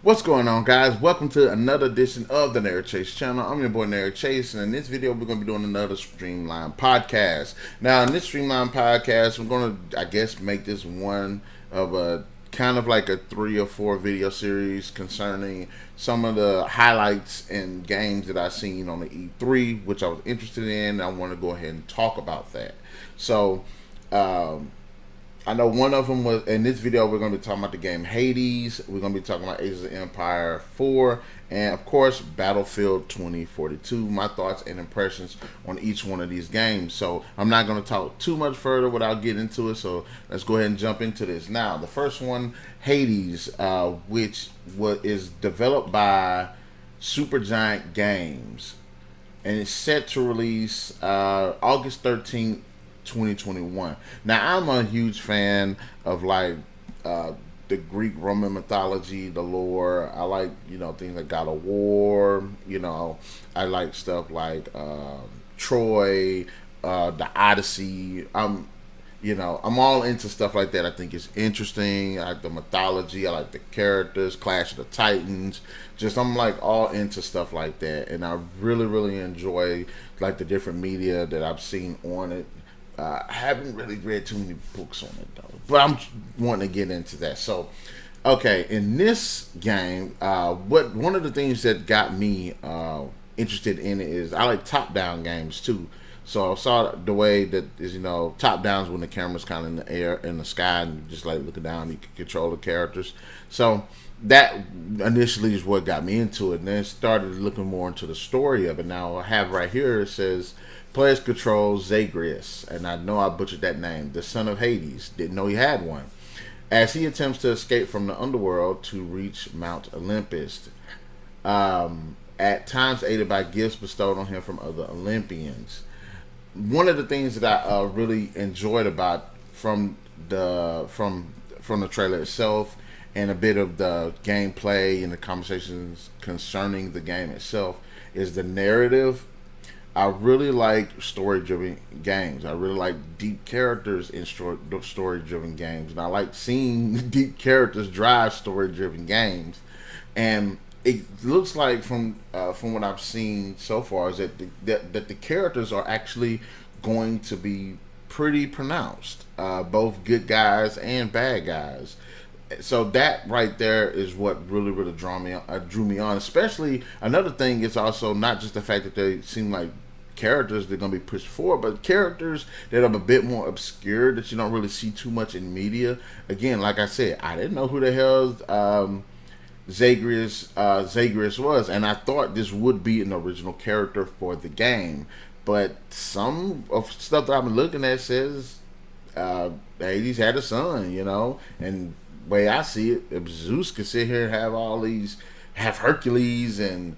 What's going on, guys? Welcome to another edition of the Narik Chase channel. I'm your boy Narik Chase, and in this video, we're going to be doing another Streamline podcast. Now, in this Streamline podcast, we're going to, I guess, make this one of a kind of like a 3 or 4 video series concerning some of the highlights and games that I've seen on the E3, which I was interested in. I want to go ahead and talk about that. So, I know one of them was in this video. We're going to be talking about the game Hades. We're going to be talking about Ages of Empire 4, and of course Battlefield 2042. My thoughts and impressions on each one of these games. So I'm not going to talk too much further without getting into it. So let's go ahead and jump into this now. The first one, Hades, which is developed by Supergiant Games, and it's set to release August 13th. 2021. Now, I'm a huge fan of the Greek Roman mythology, the lore. I like things like God of War. I like stuff like Troy, the Odyssey. I'm all into stuff like that. I think it's interesting. I like the mythology. I like the characters. Clash of the Titans. I'm like all into stuff like that, and I really enjoy like the different media that I've seen on it. I haven't really read too many books on it though, but I'm wanting to get into that. So, okay, in this game, one of the things that got me interested in it is I like top-down games too. So I saw the way that is top downs when the camera's kind of in the air, in the sky, and you just like looking down, you can control the characters. So that initially is what got me into it, and then started looking more into the story of it. Now I have right here, it says players control Zagreus, and I know I butchered that name, the son of Hades. Didn't know he had one. As he attempts to escape from the underworld to reach Mount Olympus, at times aided by gifts bestowed on him from other Olympians. One of the things that I really enjoyed about from the trailer itself, and a bit of the gameplay and the conversations concerning the game itself, is the narrative. I really like story-driven games. I really like deep characters in story-driven games, and I like seeing deep characters drive story-driven games. And it looks like from what I've seen so far is that the characters are actually going to be pretty pronounced, both good guys and bad guys. So that right there is what really drew me on. Especially another thing is also not just the fact that they seem like characters that are going to be pushed forward, but characters that are a bit more obscure that you don't really see too much in media. Again, like I said, I didn't know who the hell Zagreus was, and I thought this would be an original character for the game. But some of stuff that I've been looking at says Hades had a son, and the way I see it, if Zeus could sit here and have Hercules and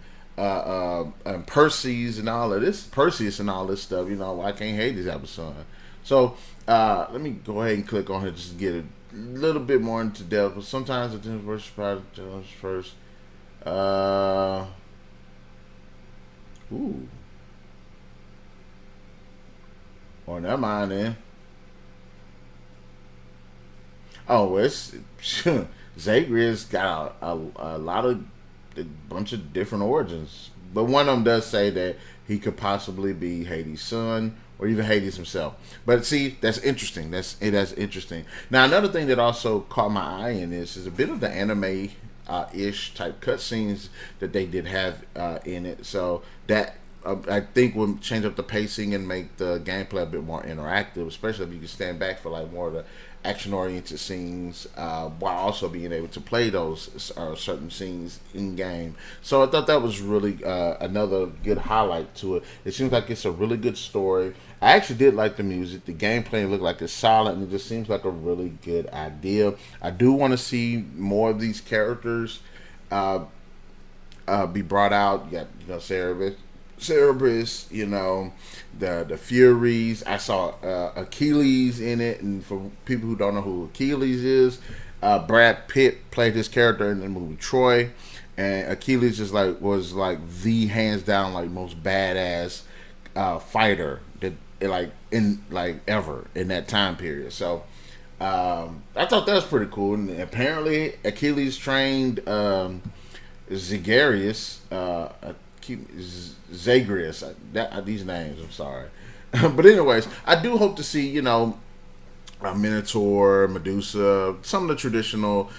Perseus and all of this, stuff. Why can't Hades have a son? So let me go ahead and click on it just to get a little bit more into depth. But sometimes the first. Ooh. Or never mind then. Oh, it's Zagreus got a lot of a bunch of different origins, but one of them does say that he could possibly be Hades' son or even Hades himself. But see, that's interesting. That's interesting. Now, another thing that also caught my eye in this is a bit of the anime ish type cutscenes that they did have in it. So that I think will change up the pacing and make the gameplay a bit more interactive, especially if you can stand back for like more of the action-oriented scenes, while also being able to play those certain scenes in game. So I thought that was really another good highlight to it. It seems like it's a really good story. I actually did like the music. The gameplay looked like it's solid, and it just seems like a really good idea. I do want to see more of these characters be brought out. You got Cerberus, the Furies. I saw Achilles in it, and for people who don't know who Achilles is, Brad Pitt played his character in the movie Troy, and Achilles was the hands down most badass fighter that ever in that time period. So I thought that was pretty cool. And apparently Achilles trained Zagarius, I keep Zagreus. These names, I'm sorry. But anyways, I do hope to see, Minotaur, Medusa, some of the traditional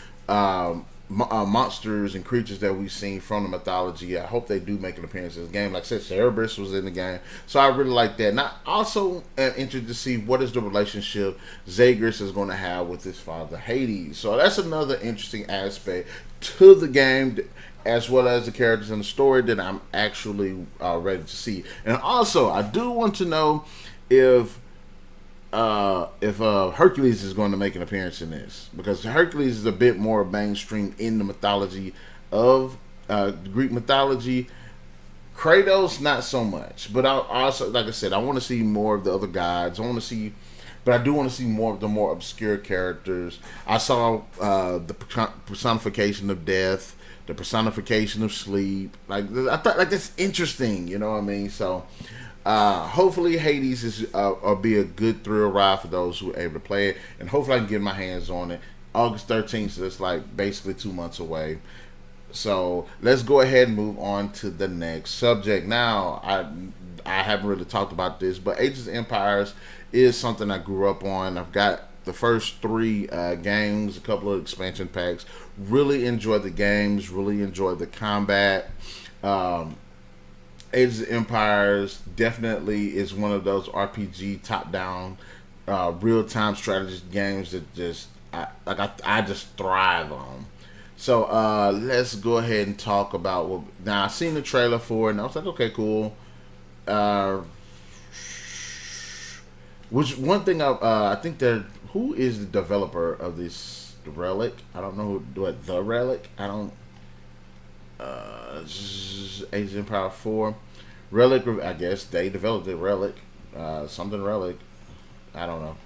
monsters and creatures that we've seen from the mythology. I hope they do make an appearance in this game. Like I said, Cerberus was in the game, so I really like that. And I also am interested to see what is the relationship Zagreus is going to have with his father Hades. So that's another interesting aspect to the game, as well as the characters in the story that I'm actually ready to see. And also, I do want to know if Hercules is going to make an appearance in this, because Hercules is a bit more mainstream in the mythology of Greek mythology. Kratos, not so much. But I also, like I said, I want to see more of the other gods. But I do want to see more of the more obscure characters. I saw the personification of death, the personification of sleep. Like, I thought, like, that's interesting. You know what I mean? So. Hopefully Hades is will be a good thrill ride for those who are able to play it, and hopefully I can get my hands on it. August 13th, so it's like basically 2 months away. So let's go ahead and move on to the next subject. Now, I haven't really talked about this, but Ages of Empires is something I grew up on. I've got the first 3 games, a couple of expansion packs. Really enjoyed the games. Really enjoyed the combat. Age of Empires definitely is one of those RPG top-down, real-time strategy games that I just thrive on. So let's go ahead and talk about now. I've seen the trailer for it, and I was like, okay, cool. Which one thing I think that who is the developer of this Relic? I don't know what the Relic. I don't. Age of Empire 4. Relic, I guess they developed it. Relic. Something Relic. I don't know.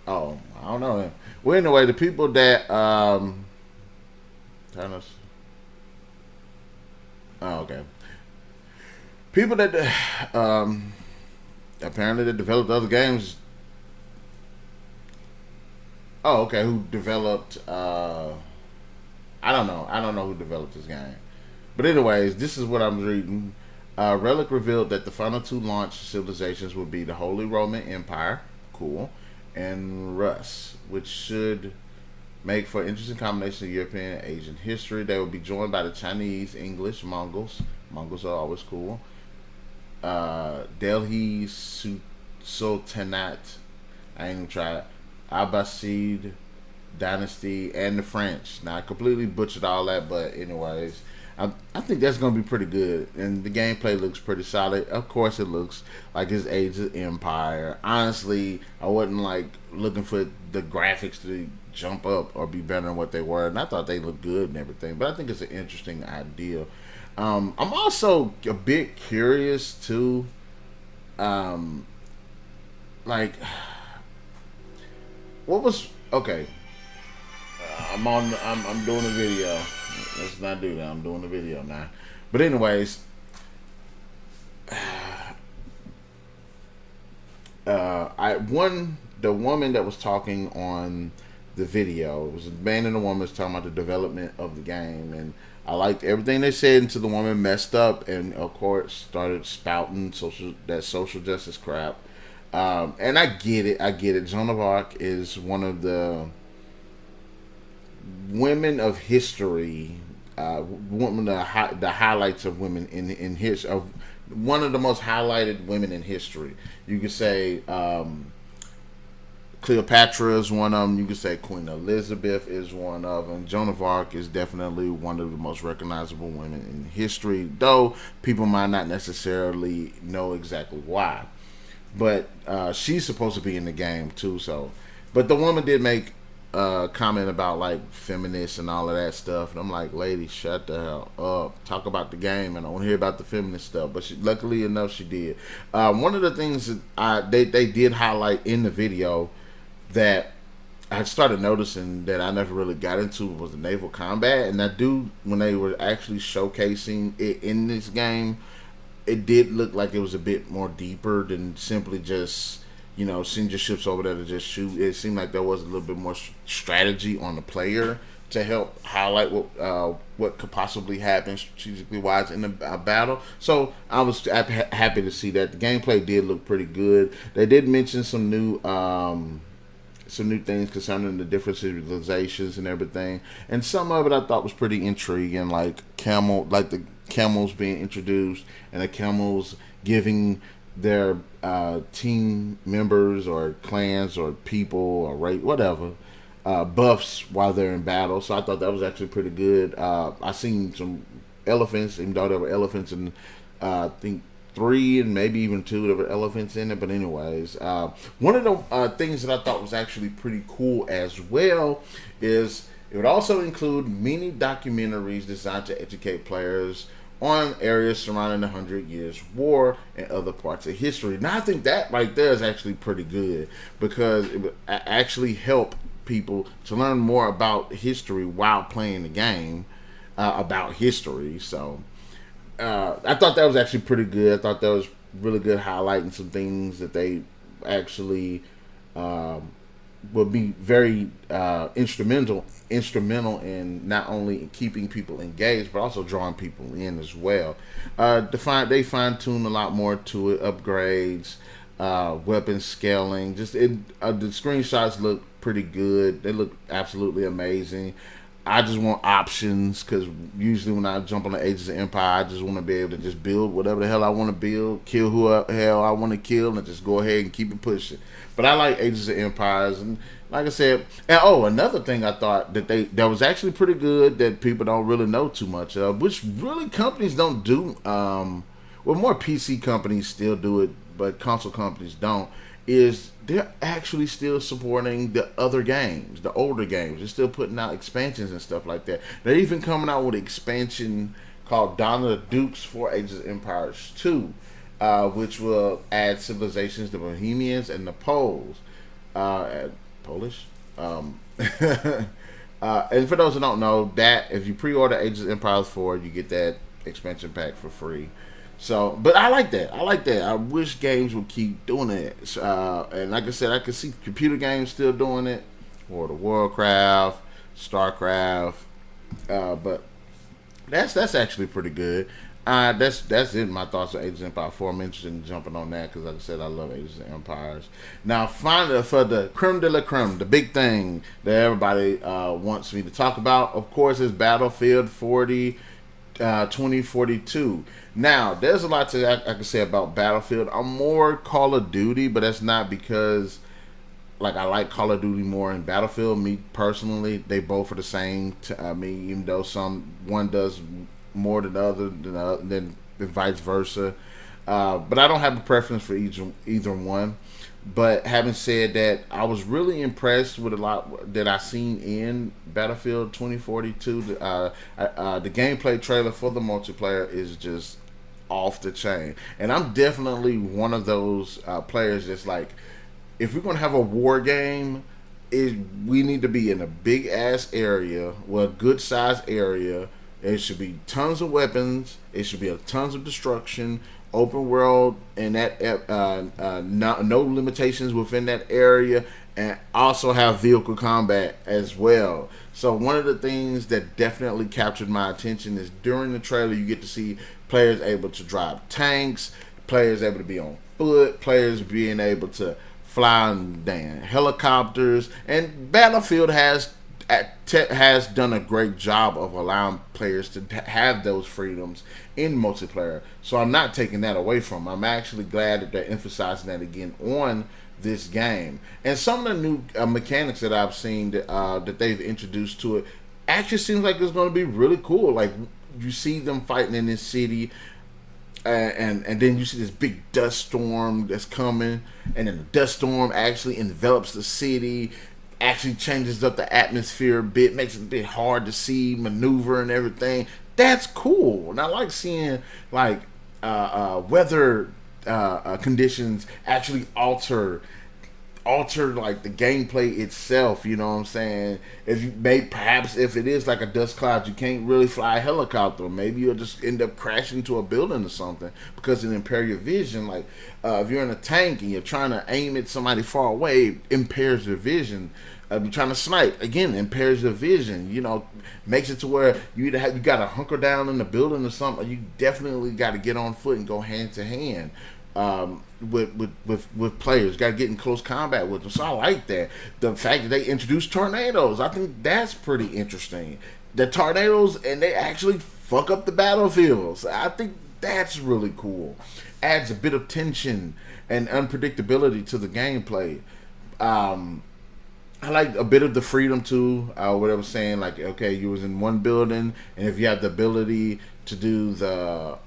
Oh, I don't know. Well, anyway, the people that kind of. Oh, okay. People that apparently they developed other games. Oh, okay. Who developed? I don't know. I don't know who developed this game. But anyways, this is what I'm reading. Relic revealed that the final 2 launch civilizations would be the Holy Roman Empire, cool, and Rus, which should make for an interesting combination of European and Asian history. They will be joined by the Chinese, English, Mongols. Mongols are always cool. Delhi Sultanate. I ain't even try it. Abbasid Dynasty, and the French. Now, I completely butchered all that, but anyways, I think that's going to be pretty good, and the gameplay looks pretty solid. Of course, it looks like it's Age of Empire. Honestly, I wasn't like looking for the graphics to jump up or be better than what they were, and I thought they looked good and everything, but I think it's an interesting idea. I'm also a bit curious too, like, what was okay? I'm doing a video. Let's not do that. I'm doing a video now. But anyways, the woman that was talking on the video, it was a man and a woman was talking about the development of the game, and I liked everything they said until the woman messed up and of course started spouting social justice crap. And I get it. Joan of Arc is one of the women of history, one of the highlights of women in history, of one of the most highlighted women in history. You could say Cleopatra is one of them. You could say Queen Elizabeth is one of them. Joan of Arc is definitely one of the most recognizable women in history, though people might not necessarily know exactly why. But she's supposed to be in the game too. So, but the woman did make comment about like feminists and all of that stuff, and I'm like, lady, shut the hell up. Talk about the game, and I want to hear about the feminist stuff. But luckily enough, she did. One of the things that they did highlight in the video that I started noticing that I never really got into was the naval combat, and I do when they were actually showcasing it in this game, it did look like it was a bit more deeper than simply just send your ships over there to just shoot. It seemed like there was a little bit more strategy on the player to help highlight what could possibly happen strategically wise in a battle. So I was happy to see that the gameplay did look pretty good. They did mention some new things concerning the different civilizations and everything, and some of it I thought was pretty intriguing, like the camels being introduced, and the camels giving their team members or clans or people or race, whatever, buffs while they're in battle. So I thought that was actually pretty good. I seen some elephants, even though there were elephants in, I think, three and maybe even two there were elephants in it. But anyways, one of the things that I thought was actually pretty cool as well is it would also include mini documentaries designed to educate players on areas surrounding the 100 Years' War and other parts of history. Now, I think that right there is actually pretty good because it would actually help people to learn more about history while playing the game about history. So I thought that was actually pretty good. I thought that was really good, highlighting some things that they actually would be very instrumental in not only keeping people engaged but also drawing people in as well. They fine tuned a lot more to it, upgrades, weapon scaling. The screenshots look pretty good. They look absolutely amazing. I just want options because usually when I jump on the Ages of Empire, I just want to be able to just build whatever the hell I want to build, kill who the hell I want to kill, and just go ahead and keep it pushing. But I like Ages of Empires, and like I said, and another thing I thought that was actually pretty good that people don't really know too much of, which really companies don't do. Well, more PC companies still do it, but console companies don't. Is they're actually still supporting the other games, the older games. They're still putting out expansions and stuff like that. They're even coming out with an expansion called Dawn of the Dukes for Ages of Empires 2, which will add civilizations, the Bohemians and the Poles. Polish? And for those who don't know, that if you pre-order Ages of Empires 4, you get that expansion pack for free. So, but I like that. I wish games would keep doing it. And like I said, I can see computer games still doing it, World of Warcraft, StarCraft. But that's actually pretty good. That's it. My thoughts on Ages of Empire 4. I'm interested in jumping on that because, like I said, I love Ages of Empires. Now, finally, for the creme de la creme, the big thing that everybody wants me to talk about, of course, is Battlefield 2042. Now, there's a lot I can say about Battlefield. I'm more Call of Duty, but that's not because I like Call of Duty more than Battlefield. Me personally, they both are the same to me, even though one does more than the other, than vice versa. But I don't have a preference for either one. But having said that, I was really impressed with a lot that I seen in Battlefield 2042. The gameplay trailer for the multiplayer is just off the chain, and I'm definitely one of those players that's like, if we're gonna have a war game, we need to be in a big ass area, well, a good sized area. It should be tons of weapons. It should be tons of destruction, open world, and that no limitations within that area, and also have vehicle combat as well. So one of the things that definitely captured my attention is during the trailer you get to see players able to drive tanks, players able to be on foot, players being able to fly on damn helicopters, and Battlefield has done a great job of allowing players to have those freedoms in multiplayer. So I'm not taking that away from them. I'm actually glad that they're emphasizing that again on this game. And some of the new mechanics that I've seen that they've introduced to it actually seems like it's going to be really cool. Like, you see them fighting in this city, and then you see this big dust storm that's coming, and then the dust storm actually envelops the city, actually changes up the atmosphere a bit, makes it a bit hard to see, maneuver and everything. That's cool. And I like seeing weather conditions actually alter alter like the gameplay itself. You know what I'm saying? If you may perhaps if it is like a dust cloud, you can't really fly a helicopter. Maybe you'll just end up crashing into a building or something because it impair your vision. Like if you're in a tank and you're trying to aim at somebody far away, it impairs your vision. You're trying to snipe again, impairs your vision. You know, makes it to where you either you got to hunker down in the building or something. Or you definitely got to get on foot and go hand to hand with players. Got to get in close combat with them. So I like that. The fact that they introduced tornadoes, I think that's pretty interesting. The tornadoes, and they actually fuck up the battlefields. I think that's really cool. Adds a bit of tension and unpredictability to the gameplay. I like a bit of the freedom too. What I was saying, like, okay, you was in one building, and if you have the ability to do the,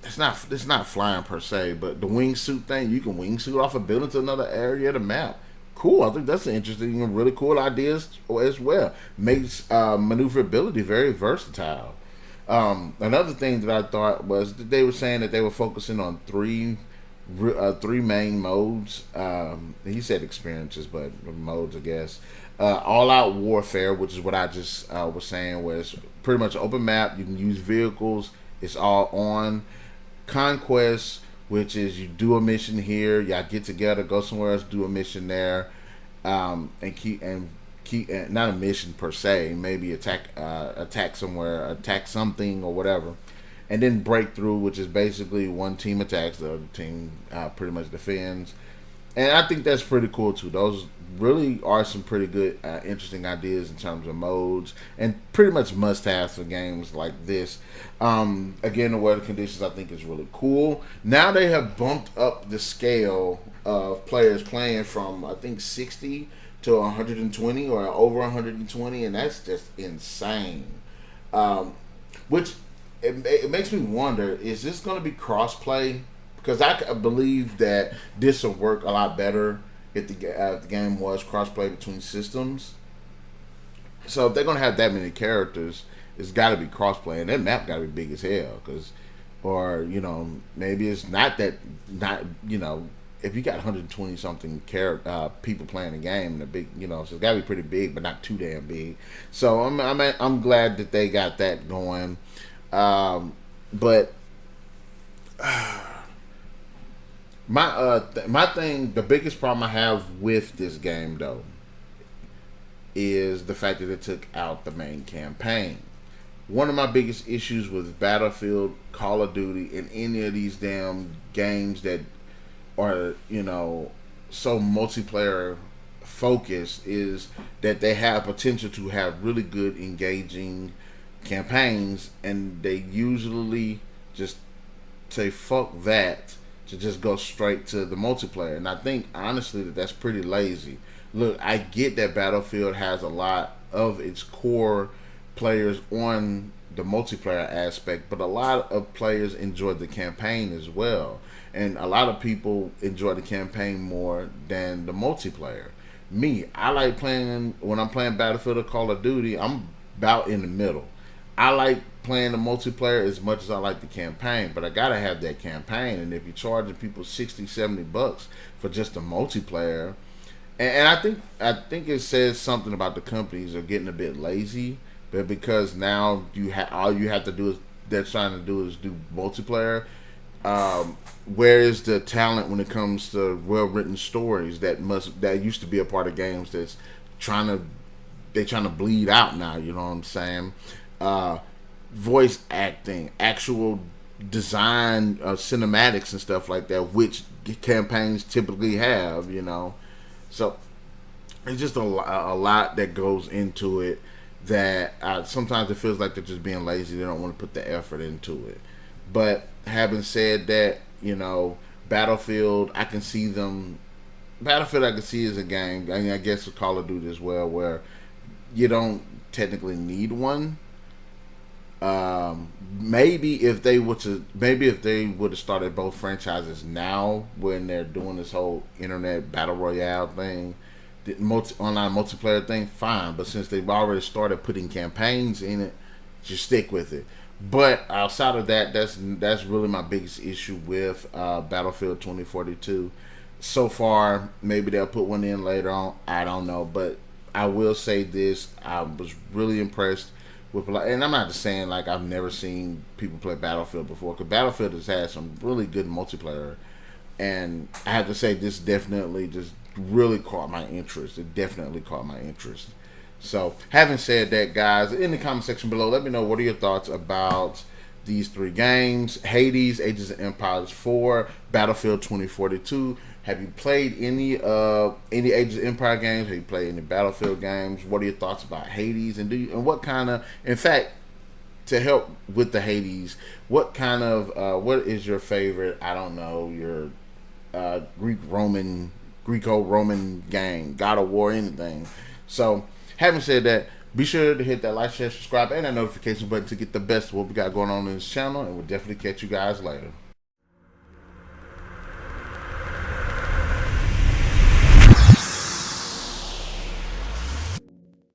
it's not flying per se, but the wingsuit thing, you can wingsuit off a building to another area of the map. Cool. I think that's an interesting and really cool idea as well. Makes maneuverability very versatile. Another thing that I thought was that they were saying that they were focusing on three main modes. He said experiences, but modes, I guess. All out warfare, which is what I just was saying, where it's pretty much open map. You can use vehicles. It's all on. Conquest, which is you do a mission here, y'all get together, go somewhere else, do a mission there, and keep not a mission per se, maybe attack somewhere, attack something or whatever. And then breakthrough, which is basically one team attacks, the other team pretty much defends. And I think that's pretty cool too. Those really are some pretty good, interesting ideas in terms of modes, and pretty much must-haves for games like this. Again, the weather conditions I think is really cool. Now they have bumped up the scale of players playing from I think 60 to 120 or over 120, and that's just insane. Which it makes me wonder: is this going to be cross-play? Because I believe that this will work a lot better if the game was crossplay between systems. So if they're gonna have that many characters, it's got to be crossplay, and that map got to be big as hell. Or maybe it's not if you got 120 something people playing the game in a big so it's got to be pretty big, but not too damn big. So I'm glad that they got that going, but. My thing, the biggest problem I have with this game though, is the fact that it took out the main campaign. One of my biggest issues with Battlefield, Call of Duty, and any of these damn games that are so multiplayer focused is that they have potential to have really good engaging campaigns, and they usually just say fuck that to just go straight to the multiplayer. And I think honestly that's pretty lazy. Look, I get that Battlefield has a lot of its core players on the multiplayer aspect, but a lot of players enjoy the campaign as well. And a lot of people enjoy the campaign more than the multiplayer. Me, I like playing, when I'm playing Battlefield or Call of Duty, I'm about in the middle. I like playing the multiplayer as much as I like the campaign, but I gotta have that campaign. And if you're charging people $60-$70 for just a multiplayer, and I think it says something about the companies are getting a bit lazy, but because now all you have to do is they're trying to do is do multiplayer. Where is the talent when it comes to well-written stories that used to be a part of games that's trying to bleed out now? You know what I'm saying? Voice acting, actual design, cinematics and stuff like that, which campaigns typically have, So it's just a lot that goes into it that sometimes it feels like they're just being lazy. They don't want to put the effort into it. But having said that, Battlefield, I can see as a game. I mean, I guess with Call of Duty as well, where you don't technically need one. Maybe if they would have started both franchises now when they're doing this whole internet battle royale thing, the online multiplayer thing, fine. But since they've already started putting campaigns in it, just stick with it. But outside of that, that's really my biggest issue with Battlefield 2042. So far, maybe they'll put one in later on. I don't know, but I will say this: I was really impressed with, and I'm not just saying like I've never seen people play Battlefield before, because Battlefield has had some really good multiplayer, and I have to say this definitely just really caught my interest. It definitely caught my interest. So, having said that, guys, in the comment section below, let me know what are your thoughts about these three games: Hades, Ages of Empires 4, Battlefield 2042. Have you played any Ages of Empire games? Have you played any Battlefield games? What are your thoughts about Hades? And what kind of, in fact, to help with the Hades, what kind of what is your favorite? I don't know, your Greco-Roman game, God of War, anything. So, having said that, be sure to hit that like, share, subscribe, and that notification button to get the best of what we got going on in this channel, and we'll definitely catch you guys later.